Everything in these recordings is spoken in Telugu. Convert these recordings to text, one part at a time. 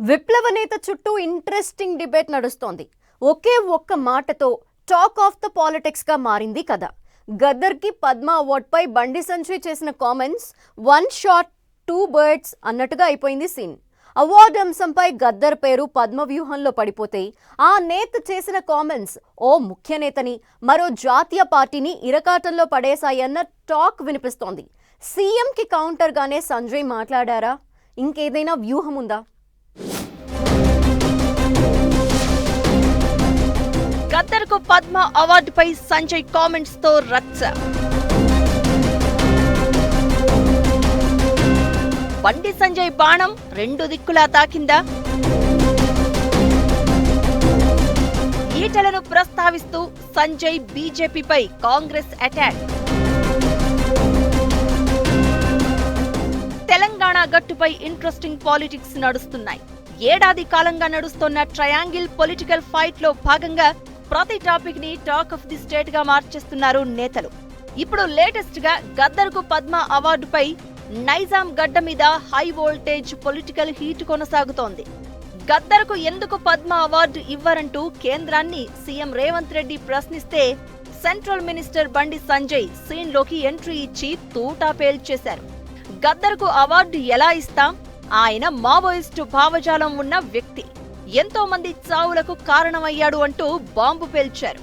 విప్లవ నేత చుట్టూ ఇంట్రెస్టింగ్ డిబేట్ నడుస్తోంది. ఒకే ఒక్క మాటతో టాక్ ఆఫ్ ద పాలిటిక్స్ గా మారింది కదా. గద్దర్ కి పద్మ అవార్డ్ పై బండి సంజయ్ చేసిన comments one shot two birds అన్నట్టుగా అయిపోయింది సీన్. అవార్డు అంశంపై గద్దర్ పేరు పద్మ వ్యూహంలో పడిపోతే ఆ నేత చేసిన కామెంట్స్ ఓ ముఖ్య నేతని మరో జాతీయ పార్టీని ఇరకాటంలో పడేశాయన్న టాక్ వినిపిస్తోంది. సీఎం కి కౌంటర్ గానే సంజయ్ మాట్లాడారా? ఇంకేదైనా వ్యూహం ఉందా? గద్దర్ కు పద్మ అవార్డుపై సంజయ్ కామెంట్స్ తో రచ్చ. బండి సంజయ్ బాణం రెండు దిక్కులా తాకిందా? ఈటలను ప్రస్తావిస్తూ సంజయ్ బీజేపీపై కాంగ్రెస్ అటాక్. తెలంగాణ గట్టుపై ఇంట్రెస్టింగ్ పాలిటిక్స్ నడుస్తున్నాయి. ఏడాది కాలంగా నడుస్తున్న ట్రయాంగిల్ పొలిటికల్ ఫైట్ లో భాగంగా ప్రతి టాపిక్ ని టాక్ ఆఫ్ ది స్టేట్ గా మార్చేస్తున్నారు నేతలు. ఇప్పుడు లేటెస్ట్ గా గద్దర్ కు పద్మ అవార్డుపై నైజాం గడ్డ మీద హై వోల్టేజ్ పొలిటికల్ హీట్ కొనసాగుతోంది. గద్దర్ కు ఎందుకు పద్మ అవార్డు ఇవ్వరంటూ కేంద్రాన్ని సీఎం రేవంత్ రెడ్డి ప్రశ్నిస్తే central minister Bandi Sanjay scene లోకి ఎంట్రీ ఇచ్చి తూటా పేల్చేశారు. గద్దర్ కు అవార్డు ఎలా ఇస్తాం? ఆయన మావోయిస్టు భావజాలం ఉన్న వ్యక్తి, ఎంతో మంది చావులకు కారణమయ్యాడు అంటూ బాంబు పేల్చారు.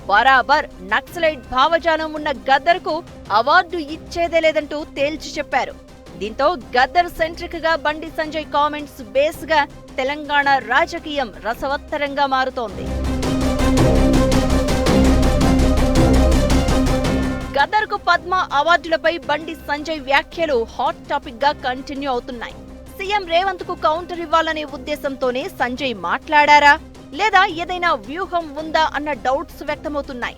బరాబర్ నక్సలైట్ భావజాలం ఉన్న గద్దర్ కు అవార్డు ఇచ్చేదే లేదంటూ తేల్చి చెప్పారు. దీంతో గద్దర్ సెంట్రిక్ గా బండి సంజయ్ కామెంట్స్ బేస్ గా తెలంగాణ రాజకీయం రసవత్తరంగా మారుతోంది. గద్దర్ కు పద్మ అవార్డులపై బండి సంజయ్ వ్యాఖ్యలు హాట్ టాపిక్ గా కంటిన్యూ అవుతున్నాయి. సీఎం రేవంత్ కు కౌంటర్ ఇవ్వాలనే ఉద్దేశంతోనే సంజయ్ మాట్లాడారా లేదా ఏదైనా వ్యూహం ఉందా అన్న డౌట్స్ వ్యక్తమవుతున్నాయి.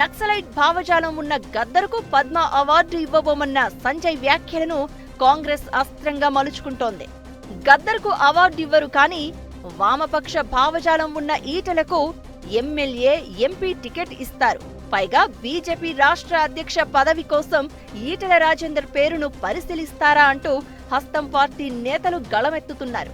నక్సలైట్ భావజాలం ఉన్న గద్దర్ కు పద్మ అవార్డు ఇవ్వబోమన్న సంజయ్ వ్యాఖ్యలను కాంగ్రెస్ అస్త్రంగా మలుచుకుంటోంది. గద్దర్ కు అవార్డు ఇవ్వరు కానీ వామపక్ష భావజాలం ఉన్న ఈటలకు ఎమ్మెల్యే, ఎంపీ టికెట్ ఇస్తారు. పైగా బీజేపీ రాష్ట్ర అధ్యక్ష పదవి కోసం ఈటెల రాజేందర్ పేరును పరిశీలిస్తారా అంటూ హస్తం పార్టీ నేతలు గళమెత్తుతున్నారు.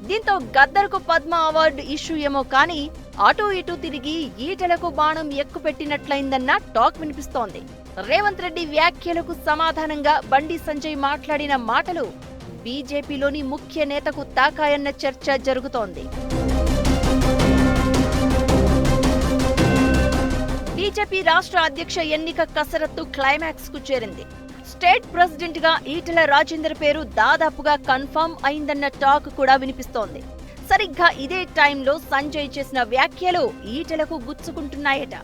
దీంతో గద్దర్ కు పద్మ అవార్డు ఇష్యూ ఏమో కానీ అటూ ఇటూ తిరిగి ఈటెలకు బాణం ఎక్కుపెట్టినట్లయిందన్న టాక్ వినిపిస్తోంది. రేవంత్ రెడ్డి వ్యాఖ్యలకు సమాధానంగా బండి సంజయ్ మాట్లాడిన మాటలు బీజేపీలోని ముఖ్య నేతకు తాకాయన్న చర్చ జరుగుతోంది. బీజేపీ రాష్ట్ర అధ్యక్ష ఎన్నిక కసరత్తు క్లైమాక్స్ కు చేరింది. స్టేట్ ప్రెసిడెంట్ గా ఈటెల రాజేందర్ పేరు దాదాపుగా కన్ఫర్మ్ అయిందన్న టాక్ కూడా వినిపిస్తోంది. సరిగ్గా ఇదే టైంలో సంజయ్ చేసిన వ్యాఖ్యలు ఈటెలకు గుచ్చుకుంటున్నాయట.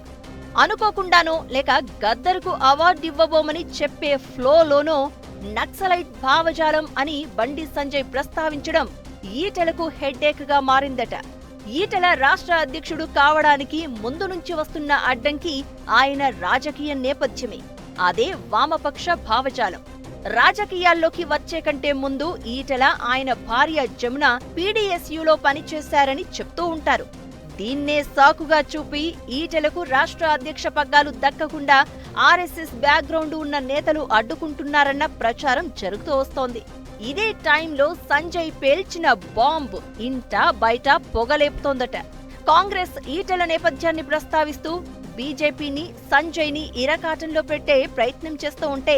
అనుకోకుండానో లేక గద్దర్ కు అవార్డు ఇవ్వబోమని చెప్పే ఫ్లోలోనో నక్సలైట్ భావజాలం అని బండి సంజయ్ ప్రస్తావించడం ఈటెలకు హెడ్ఏక్ గా మారిందట. ఈటెల రాష్ట్ర అధ్యక్షుడు కావడానికి ముందు నుంచి వస్తున్న అడ్డంకి ఆయన రాజకీయ నేపథ్యమే. అదే వామపక్ష భావజాలం. రాజకీయాల్లోకి వచ్చే కంటే ముందు ఈటెల ఆయన భార్య జమున పీడీఎస్యూలో పనిచేశారని చెప్తూ ఉంటారు. దీన్నే సాకుగా చూపి ఈటెలకు రాష్ట్ర అధ్యక్ష పగ్గాలు దక్కకుండా ఆర్ఎస్ఎస్ బ్యాక్గ్రౌండ్ ఉన్న నేతలు అడ్డుకుంటున్నారన్న ప్రచారం జరుగుతూ వస్తోంది. ఇదే టైంలో సంజయ్ పేల్చిన బాంబు ఇంట బయట పొగలేపుతోందట. కాంగ్రెస్ ఈటెల నేపథ్యాన్ని ప్రస్తావిస్తూ బీజేపీని, సంజయ్ ని ఇరకాటంలో పెట్టే ప్రయత్నం చేస్తూ ఉంటే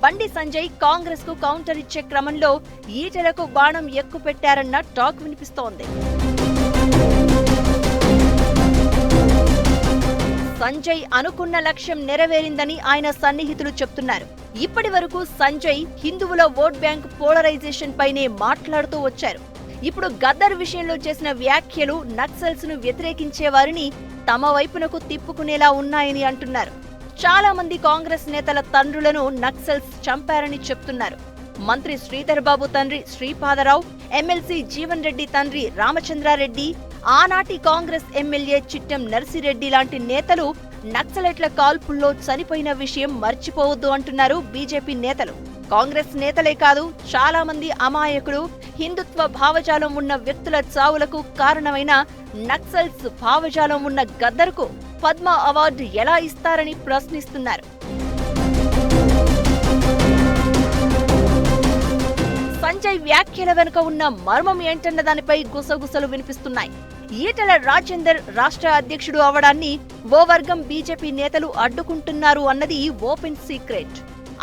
బండి సంజయ్ కాంగ్రెస్ కు కౌంటర్ ఇచ్చే క్రమంలో ఈటెలకు బాణం ఎక్కుపెట్టారన్న టాక్ వినిపిస్తోంది. సంజయ్ అనుకున్న లక్ష్యం నెరవేరిందని ఆయన సన్నిహితులు చెప్తున్నారు. ఇప్పటి వరకు సంజయ్ హిందువుల ఓట్ బ్యాంక్ పోలరైజేషన్ పైనే మాట్లాడుతూ వచ్చారు. ఇప్పుడు గద్దర్ విషయంలో చేసిన వ్యాఖ్యలు నక్సల్స్ ను వ్యతిరేకించే వారిని తమ వైపునకు తిప్పుకునేలా ఉన్నాయని అంటున్నారు. చాలా మంది కాంగ్రెస్ నేతల తండ్రులను నక్సల్స్ చంపారని చెప్తున్నారు. మంత్రి శ్రీధర్ బాబు తండ్రి శ్రీపాదరావు, ఎమ్మెల్సీ జీవన్ రెడ్డి తండ్రి రామచంద్రారెడ్డి, ఆనాటి కాంగ్రెస్ ఎమ్మెల్యే చిట్టెం నర్సిరెడ్డి లాంటి నేతలు నక్సలైట్ల కాల్పుల్లో చనిపోయిన విషయం మర్చిపోవద్దు అంటున్నారు బీజేపీ నేతలు. కాంగ్రెస్ నేతలే కాదు, చాలా మంది అమాయకులు, హిందుత్వ భావజాలం ఉన్న వ్యక్తుల చావులకు కారణమైన నక్సల్స్ భావజాలం ఉన్న గద్దర్ కు పద్మ అవార్డు ఎలా ఇస్తారని ప్రశ్నిస్తున్నారు. సంజయ్ వ్యాఖ్యల వెనుక ఉన్న మర్మం ఏంటన్న దానిపై గుసగుసలు వినిపిస్తున్నాయి. ఈటెల రాజేందర్ రాష్ట్ర అధ్యక్షుడు అవడాన్ని ఓ వర్గం బీజేపీ నేతలు అడ్డుకుంటున్నారు అన్నది ఓపెన్ సీక్రెట్.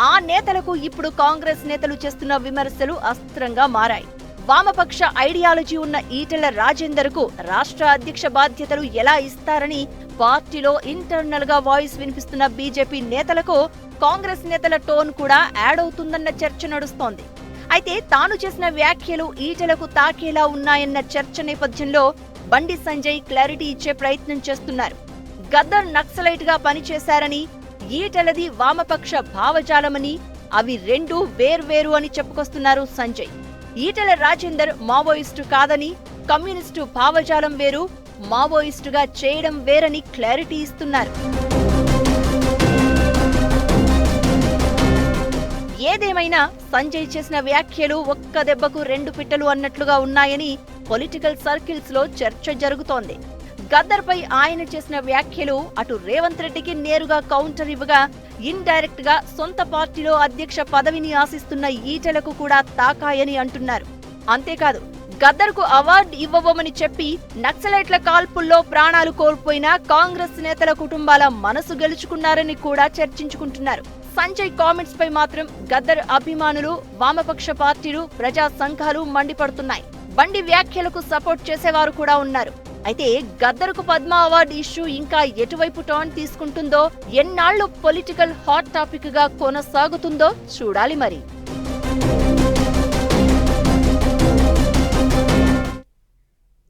ఆ నేతలకు ఇప్పుడు కాంగ్రెస్ నేతలు చేస్తున్న విమర్శలు అస్త్రంగా మారాయి. వామపక్ష ఐడియాలజీ ఉన్న ఈటెల రాజేందర్ కు రాష్ట్ర అధ్యక్ష బాధ్యతలు ఎలా ఇస్తారని పార్టీలో ఇంటర్నల్ గా వాయిస్ వినిపిస్తున్న బీజేపీ నేతలకు కాంగ్రెస్ నేతల టోన్ కూడా యాడ్ అవుతుందన్న చర్చ నడుస్తోంది. అయితే తాను చేసిన వ్యాఖ్యలు ఈటెలకు తాకేలా ఉన్నాయన్న చర్చ నేపథ్యంలో బండి సంజయ్ క్లారిటీ ఇచ్చే ప్రయత్నం చేస్తున్నారు. గద్దర్ నక్సలైట్ గా పనిచేశారని, ఈటెలది వామపక్ష భావజాలమని, అవి రెండు వేర్వేరు అని చెప్పుకొస్తున్నారు సంజయ్. ఈటెల రాజేందర్ మావోయిస్టు కాదని, కమ్యూనిస్టు భావజాలం వేరు, మావోయిస్టుగా చేయడం వేరని క్లారిటీ ఇస్తున్నారు. ఏదేమైనా సంజయ్ చేసిన వ్యాఖ్యలు ఒక్క దెబ్బకు రెండు పిట్టలు అన్నట్లుగా ఉన్నాయని పొలిటికల్ సర్కిల్స్ లో చర్చ జరుగుతోంది. గద్దర్ పై ఆయన చేసిన వ్యాఖ్యలు అటు రేవంత్ రెడ్డికి నేరుగా కౌంటర్ ఇవ్వగా, ఇండైరెక్ట్ గా సొంత పార్టీలో అధ్యక్ష పదవిని ఆశిస్తున్న ఈటెలకు కూడా తాకాయని అంటున్నారు. అంతేకాదు, గద్దర్ కు అవార్డు ఇవ్వబోమని చెప్పి నక్సలైట్ల కాల్పుల్లో ప్రాణాలు కోల్పోయిన కాంగ్రెస్ నేతల కుటుంబాల మనసు గెలుచుకున్నారని కూడా చర్చించుకుంటున్నారు. సంజయ్ కామెంట్స్ పై మాత్రం గద్దర్ అభిమానులు, వామపక్ష పార్టీలు, ప్రజా సంఘాలు మండిపడుతున్నాయి. బండి వ్యాఖ్యలకు సపోర్ట్ చేసేవారు కూడా ఉన్నారు. అయితే గద్దర్కు పద్మ అవార్డు ఇష్యూ ఇంకా ఎటువైపు టర్న్ తీసుకుంటుందో, ఎన్నాళ్లు పొలిటికల్ హాట్ టాపిక్ గా కొనసాగుతుందో చూడాలి మరి.